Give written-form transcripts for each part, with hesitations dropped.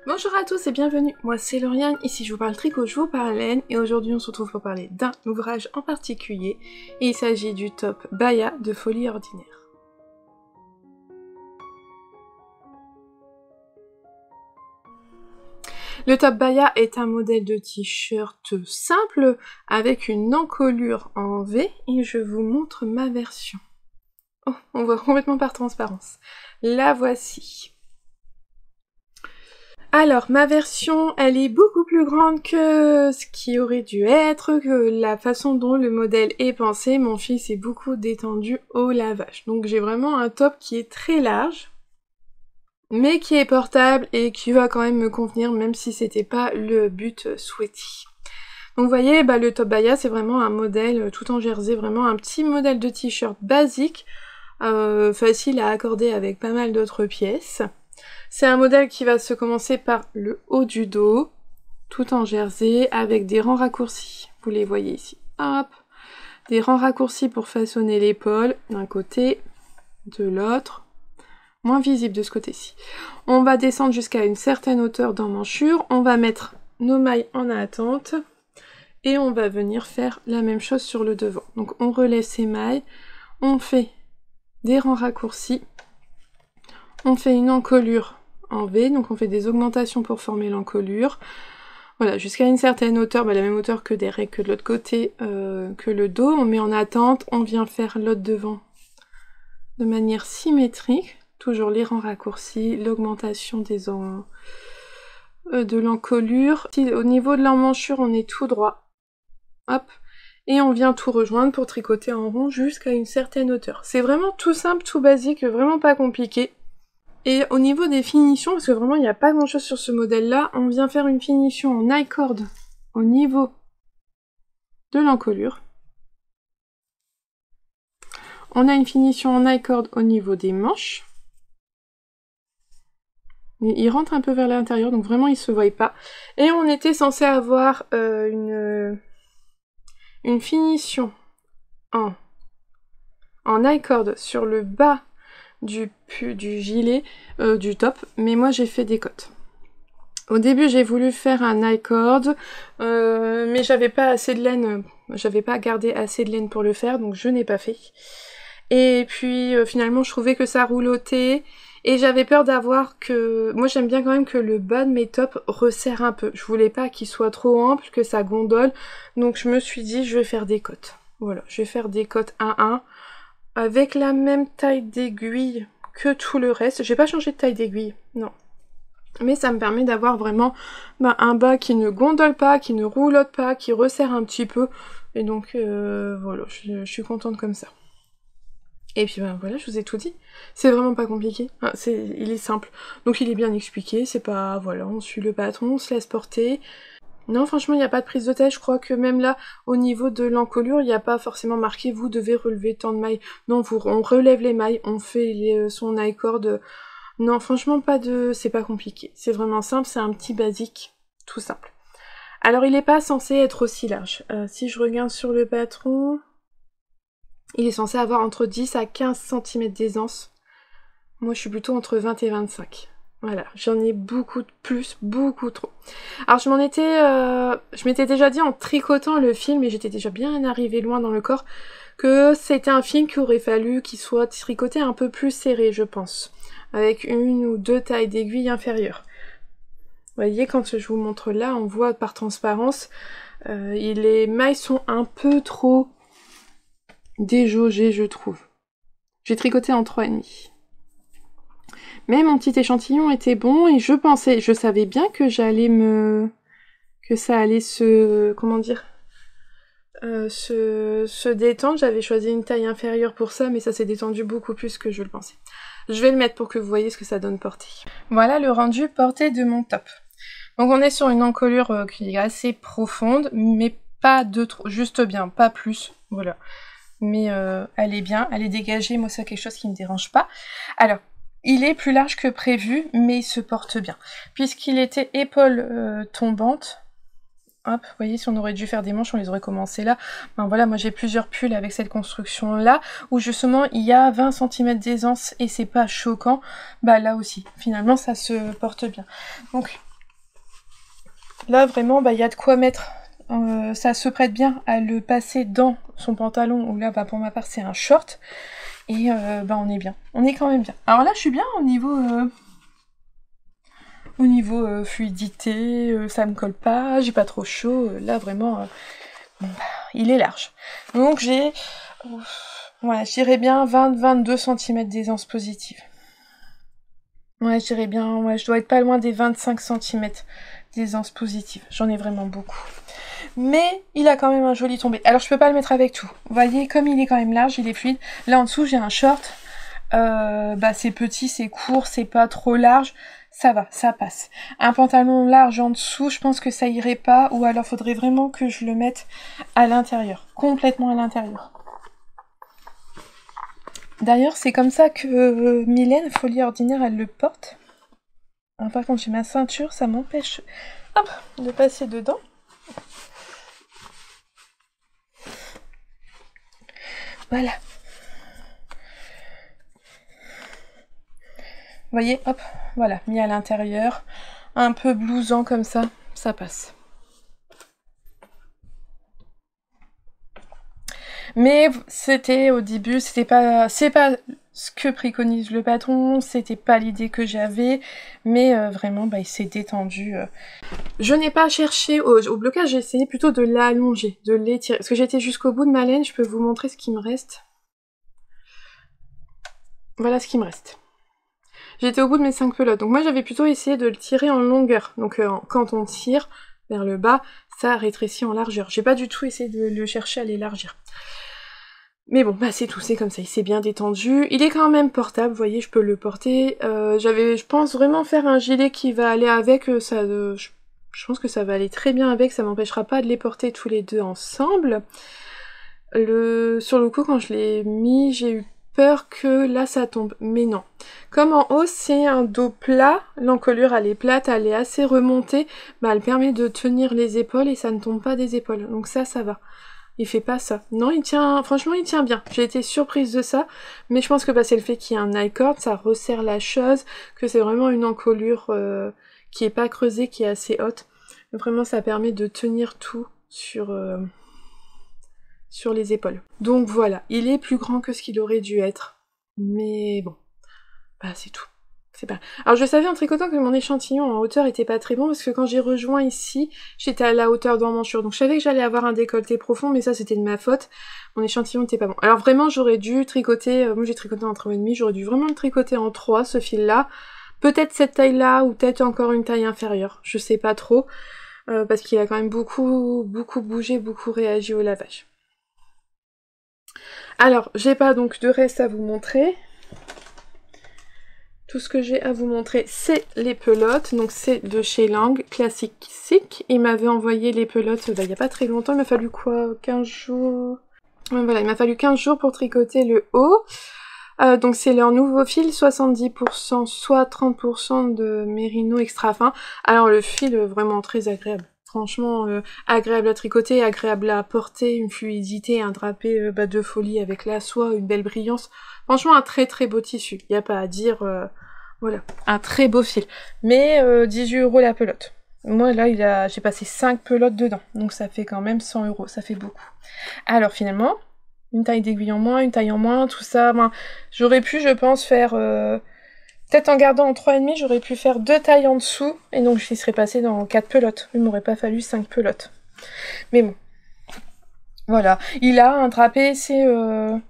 Bonjour à tous et bienvenue, moi c'est Lauriane, ici je vous parle tricot, je vous parle laine et aujourd'hui on se retrouve pour parler d'un ouvrage en particulier et il s'agit du top Baya de Folie Ordinaire. Le top Baya est un modèle de t-shirt simple avec une encolure en V et je vous montre ma version. Oh, on voit complètement par transparence. La voici. Alors, ma version, elle est beaucoup plus grande que ce qui aurait dû être, que la façon dont le modèle est pensé. Mon fils est beaucoup détendu au lavage. Donc j'ai vraiment un top qui est très large, mais qui est portable et qui va quand même me convenir, même si c'était pas le but souhaité. Donc vous voyez, le top Baya, c'est vraiment un modèle tout en jersey, vraiment un petit modèle de t-shirt basique, facile à accorder avec pas mal d'autres pièces. C'est un modèle qui va se commencer par le haut du dos, tout en jersey, avec des rangs raccourcis. Vous les voyez ici. Hop, des rangs raccourcis pour façonner l'épaule, d'un côté, de l'autre. Moins visible de ce côté-ci. On va descendre jusqu'à une certaine hauteur d'emmanchure. On va mettre nos mailles en attente. Et on va venir faire la même chose sur le devant. Donc on relève ces mailles. On fait des rangs raccourcis. On fait une encolure en V, donc on fait des augmentations pour former l'encolure. Voilà, jusqu'à une certaine hauteur, la même hauteur que des raies que de l'autre côté, que le dos. On met en attente, on vient faire l'autre devant de manière symétrique. Toujours les rangs raccourcis, l'augmentation de l'encolure. Au niveau de l'emmanchure, on est tout droit. Hop. Et on vient tout rejoindre pour tricoter en rond jusqu'à une certaine hauteur. C'est vraiment tout simple, tout basique, vraiment pas compliqué. Et au niveau des finitions, parce que vraiment il n'y a pas grand chose sur ce modèle-là, on vient faire une finition en I-cord au niveau de l'encolure. On a une finition en I-cord au niveau des manches. Il rentre un peu vers l'intérieur, donc vraiment il se voit pas. Et on était censé avoir une finition en I-cord sur le bas du gilet, du top, mais moi j'ai fait des cotes. Au début j'ai voulu faire un I-cord, mais j'avais pas assez de laine, j'avais pas gardé assez de laine pour le faire, donc je n'ai pas fait. Et puis finalement je trouvais que ça roulotait, et j'avais peur d'avoir que... Moi j'aime bien quand même que le bas de mes tops resserre un peu, je voulais pas qu'il soit trop ample, que ça gondole, donc je me suis dit je vais faire des cotes. Voilà, je vais faire des cotes 1-1, avec la même taille d'aiguille que tout le reste. J'ai pas changé de taille d'aiguille, non. Mais ça me permet d'avoir vraiment un bas qui ne gondole pas, qui ne roulotte pas, qui resserre un petit peu. Et donc voilà, je suis contente comme ça. Et puis voilà, je vous ai tout dit. C'est vraiment pas compliqué. Il est simple. Donc il est bien expliqué. C'est pas... Voilà, on suit le patron, on se laisse porter. Non, franchement, il n'y a pas de prise de tête. Je crois que même là, au niveau de l'encolure, il n'y a pas forcément marqué « Vous devez relever tant de mailles ». Non, on relève les mailles, on fait son I-cord. Non, franchement, c'est pas compliqué. C'est vraiment simple, c'est un petit basique, tout simple. Alors, il n'est pas censé être aussi large. Si je regarde sur le patron, il est censé avoir entre 10 à 15 cm d'aisance. Moi, je suis plutôt entre 20 et 25. Voilà, j'en ai beaucoup de plus, beaucoup trop. Alors je m'étais déjà dit en tricotant le film, et j'étais déjà bien arrivée loin dans le corps, que c'était un film qui aurait fallu qu'il soit tricoté un peu plus serré, je pense. Avec une ou deux tailles d'aiguille inférieures. Vous voyez, quand je vous montre là, on voit par transparence, les mailles sont un peu trop déjaugées, je trouve. J'ai tricoté en 3,5. Mais mon petit échantillon était bon et je savais bien que ça allait se détendre. J'avais choisi une taille inférieure pour ça, mais ça s'est détendu beaucoup plus que je le pensais. Je vais le mettre pour que vous voyez ce que ça donne portée. Voilà le rendu porté de mon top. Donc on est sur une encolure qui est assez profonde, mais pas de trop, juste bien, pas plus, voilà. Mais elle est bien, elle est dégagée, moi c'est quelque chose qui ne me dérange pas. Alors, il est plus large que prévu, mais il se porte bien. Puisqu'il était épaule tombante, hop, vous voyez, si on aurait dû faire des manches, on les aurait commencé là. Voilà, moi j'ai plusieurs pulls avec cette construction-là, où justement il y a 20 cm d'aisance et c'est pas choquant. Là aussi, finalement ça se porte bien. Donc, Là, vraiment, bah, y a de quoi mettre. Ça se prête bien à le passer dans son pantalon, ou là, bah, pour ma part, c'est un short. Et bah, on est bien. On est quand même bien. Alors là, je suis bien au niveau fluidité, ça me colle pas, j'ai pas trop chaud. Là, vraiment, bon, bah, il est large. Donc, j'ai, ouais, je dirais bien 20-22 cm d'aisance positive. Ouais, je dirais bien, ouais, je dois être pas loin des 25 cm d'aisance positive. J'en ai vraiment beaucoup. Mais il a quand même un joli tombé. Alors je peux pas le mettre avec tout. Vous voyez, comme il est quand même large, il est fluide. Là en dessous j'ai un short. Bah c'est petit, c'est court, c'est pas trop large. Ça va, ça passe. Un pantalon large en dessous, je pense que ça irait pas. Ou alors faudrait vraiment que je le mette à l'intérieur. Complètement à l'intérieur. D'ailleurs, c'est comme ça que Mylène, Folie Ordinaire, elle le porte. Alors, par contre, j'ai ma ceinture, ça m'empêche hop, de passer dedans. Voilà. Vous voyez, hop, voilà, mis à l'intérieur. Un peu blousant comme ça, ça passe. Mais c'était au début, c'est pas ce que préconise le patron, c'était pas l'idée que j'avais, mais vraiment, bah, il s'est détendu. Je n'ai pas cherché au blocage, j'ai essayé plutôt de l'allonger, de l'étirer. Parce que j'ai été jusqu'au bout de ma laine, je peux vous montrer ce qui me reste. Voilà ce qui me reste. J'étais au bout de mes 5 pelotes, donc moi j'avais plutôt essayé de le tirer en longueur. Donc quand on tire vers le bas, ça rétrécit en largeur. J'ai pas du tout essayé de le chercher à l'élargir. Mais bon, bah c'est tout, c'est comme ça, il s'est bien détendu. Il est quand même portable, vous voyez, je peux le porter. Je pense vraiment faire un gilet qui va aller avec, je pense que ça va aller très bien avec, ça m'empêchera pas de les porter tous les deux ensemble. Sur le coup, quand je l'ai mis, j'ai eu peur que là ça tombe, mais non. Comme en haut c'est un dos plat, l'encolure elle est plate, elle est assez remontée, bah elle permet de tenir les épaules et ça ne tombe pas des épaules, donc ça va. Il fait pas ça. Non, il tient, franchement il tient bien. J'ai été surprise de ça, mais je pense que bah, c'est le fait qu'il y ait un I-cord, ça resserre la chose, que c'est vraiment une encolure qui est pas creusée, qui est assez haute. Vraiment ça permet de tenir tout sur les épaules. Donc voilà, il est plus grand que ce qu'il aurait dû être. Mais bon, bah c'est tout. C'est pas... Alors je savais en tricotant que mon échantillon en hauteur était pas très bon parce que quand j'ai rejoint ici, j'étais à la hauteur d'emmanchure. Donc je savais que j'allais avoir un décolleté profond, mais ça c'était de ma faute. Mon échantillon était pas bon. Alors vraiment j'aurais dû tricoter, moi j'ai tricoté en 3,5, j'aurais dû vraiment le tricoter en 3 ce fil-là. Peut-être cette taille-là ou peut-être encore une taille inférieure. Je sais pas trop. Parce qu'il a quand même beaucoup bougé, beaucoup réagi au lavage. Alors, j'ai pas donc de reste à vous montrer. Tout ce que j'ai à vous montrer, c'est les pelotes. Donc c'est de chez Lang, classique. Il m'avait envoyé les pelotes il y a pas très longtemps. Il m'a fallu quoi, 15 jours. Voilà, il m'a fallu 15 jours pour tricoter le haut. Donc c'est leur nouveau fil, 70%, soit 30% de mérino extra fin. Alors le fil, vraiment très agréable. Franchement, agréable à tricoter, agréable à porter, une fluidité, un drapé de folie avec la soie, une belle brillance. Franchement, un très très beau tissu. Il n'y a pas à dire, voilà, un très beau fil. Mais 18 € la pelote. Moi là, j'ai passé 5 pelotes dedans, donc ça fait quand même 100 €, ça fait beaucoup. Alors finalement, une taille d'aiguille en moins, une taille en moins, tout ça, ben, j'aurais pu, je pense, faire... Peut-être en gardant en 3,5, j'aurais pu faire 2 tailles en dessous, et donc j'y serais passée dans 4 pelotes. Il m'aurait pas fallu 5 pelotes. Mais bon. Voilà. Il a un drapé, c'est... Vous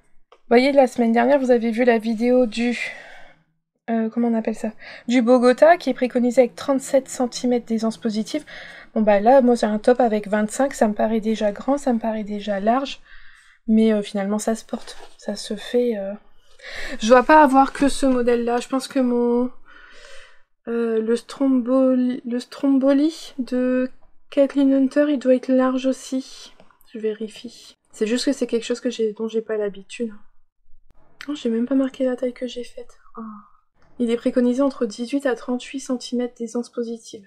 voyez, la semaine dernière, vous avez vu la vidéo du... comment on appelle ça? Du Bogota, qui est préconisé avec 37 cm d'aisance positive. Bon bah là, moi j'ai un top avec 25, ça me paraît déjà grand, ça me paraît déjà large. Mais finalement, ça se porte. Ça se fait... Je dois pas avoir que ce modèle-là. Je pense que le Stromboli de Kathleen Hunter, il doit être large aussi. Je vérifie. C'est juste que c'est quelque chose dont j'ai pas l'habitude. Oh, j'ai même pas marqué la taille que j'ai faite. Oh. Il est préconisé entre 18 à 38 cm d'aisance positive.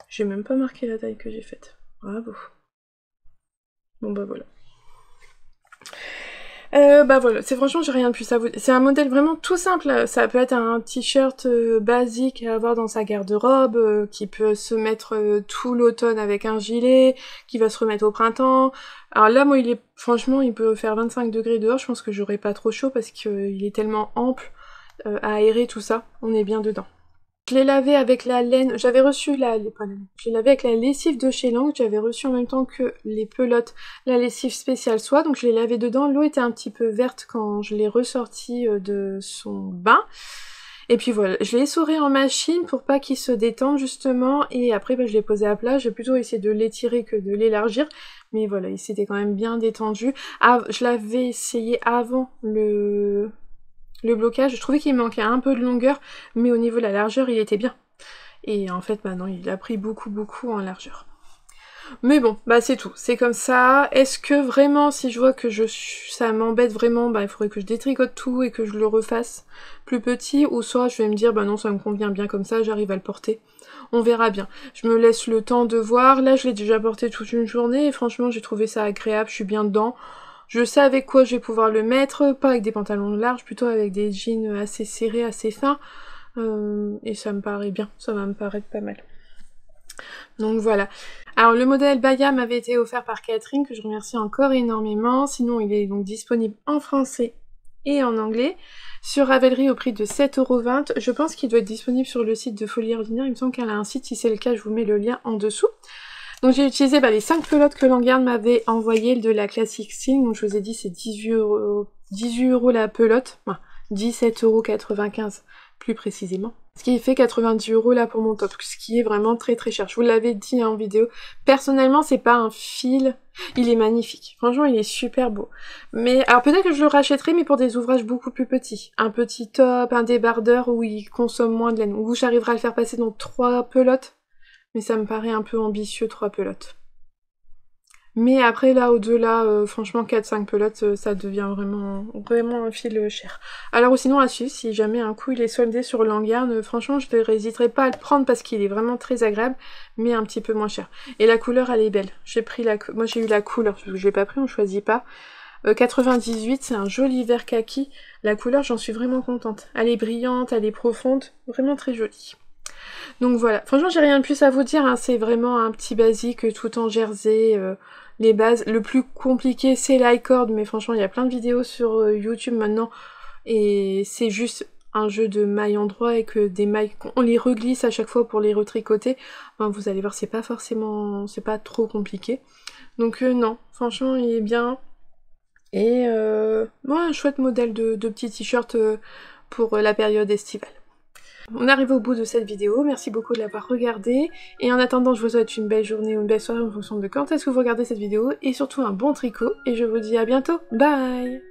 J'ai même pas marqué la taille que j'ai faite. Bravo. Bon bah voilà. Bah voilà, c'est franchement j'ai rien de plus à vous dire. C'est un modèle vraiment tout simple. Ça peut être un t-shirt basique à avoir dans sa garde-robe, qui peut se mettre tout l'automne avec un gilet, qui va se remettre au printemps. Alors là, moi, franchement, il peut faire 25 degrés dehors. Je pense que j'aurai pas trop chaud parce qu'il est tellement ample, aéré, tout ça. On est bien dedans. Je l'ai lavé avec la laine, j'avais reçu je l'ai lavé avec la lessive de chez Lang, j'avais reçu en même temps que les pelotes la lessive spéciale soie, donc je l'ai lavé dedans, l'eau était un petit peu verte quand je l'ai ressorti de son bain, et puis voilà, je l'ai essoré en machine pour pas qu'il se détende justement, et après je l'ai posé à plat, j'ai plutôt essayé de l'étirer que de l'élargir, mais voilà, il s'était quand même bien détendu. Ah, je l'avais essayé avant le blocage, je trouvais qu'il manquait un peu de longueur, mais au niveau de la largeur, il était bien. Et en fait, maintenant, il a pris beaucoup en largeur. Mais bon, bah c'est tout, c'est comme ça. Est-ce que vraiment, si je vois que ça m'embête vraiment, bah il faudrait que je détricote tout et que je le refasse plus petit, ou soit je vais me dire, bah non, ça me convient bien comme ça, j'arrive à le porter. On verra bien. Je me laisse le temps de voir. Là, je l'ai déjà porté toute une journée, et franchement, j'ai trouvé ça agréable, je suis bien dedans. Je sais avec quoi je vais pouvoir le mettre, pas avec des pantalons larges, plutôt avec des jeans assez serrés, assez fins. Et ça me paraît bien, ça va me paraître pas mal. Donc voilà. Alors le modèle Baya m'avait été offert par Catherine, que je remercie encore énormément. Sinon il est donc disponible en français et en anglais. Sur Ravelry au prix de 7,20 €. Je pense qu'il doit être disponible sur le site de Folie Ordinaire. Il me semble qu'elle a un site, si c'est le cas je vous mets le lien en dessous. Donc j'ai utilisé les 5 pelotes que Langarn m'avait envoyées de la Classic Style, donc je vous ai dit c'est 18 € la pelote, enfin 17,95 € plus précisément. Ce qui fait 90 € là pour mon top, ce qui est vraiment très cher. Je vous l'avais dit en vidéo, personnellement c'est pas un fil, il est magnifique, franchement il est super beau. Mais alors peut-être que je le rachèterai mais pour des ouvrages beaucoup plus petits. Un petit top, un débardeur où il consomme moins de laine, où j'arriverai à le faire passer dans 3 pelotes. Mais ça me paraît un peu ambitieux, 3 pelotes. Mais après, là, au-delà, franchement, 4-5 pelotes, ça devient vraiment un fil cher. Alors, sinon, à suivre, si jamais un coup il est soldé sur Langarn, franchement, je n'hésiterai pas à le prendre parce qu'il est vraiment très agréable, mais un petit peu moins cher. Et la couleur, elle est belle. Moi, j'ai eu la couleur, parce que je l'ai pas pris, on choisit pas. 98, c'est un joli vert kaki. La couleur, j'en suis vraiment contente. Elle est brillante, elle est profonde, vraiment très jolie. Donc voilà, franchement j'ai rien de plus à vous dire, hein. C'est vraiment un petit basique tout en jersey, les bases. Le plus compliqué c'est l'icord, mais franchement il y a plein de vidéos sur YouTube maintenant, et c'est juste un jeu de mailles endroit et que des mailles, on les reglisse à chaque fois pour les retricoter. Enfin, vous allez voir, c'est pas trop compliqué. Donc non, franchement il est bien. Et un chouette modèle de petit t-shirt pour la période estivale. On arrive au bout de cette vidéo, merci beaucoup de l'avoir regardée, et en attendant je vous souhaite une belle journée ou une belle soirée en fonction de quand est-ce que vous regardez cette vidéo, et surtout un bon tricot, et je vous dis à bientôt, bye!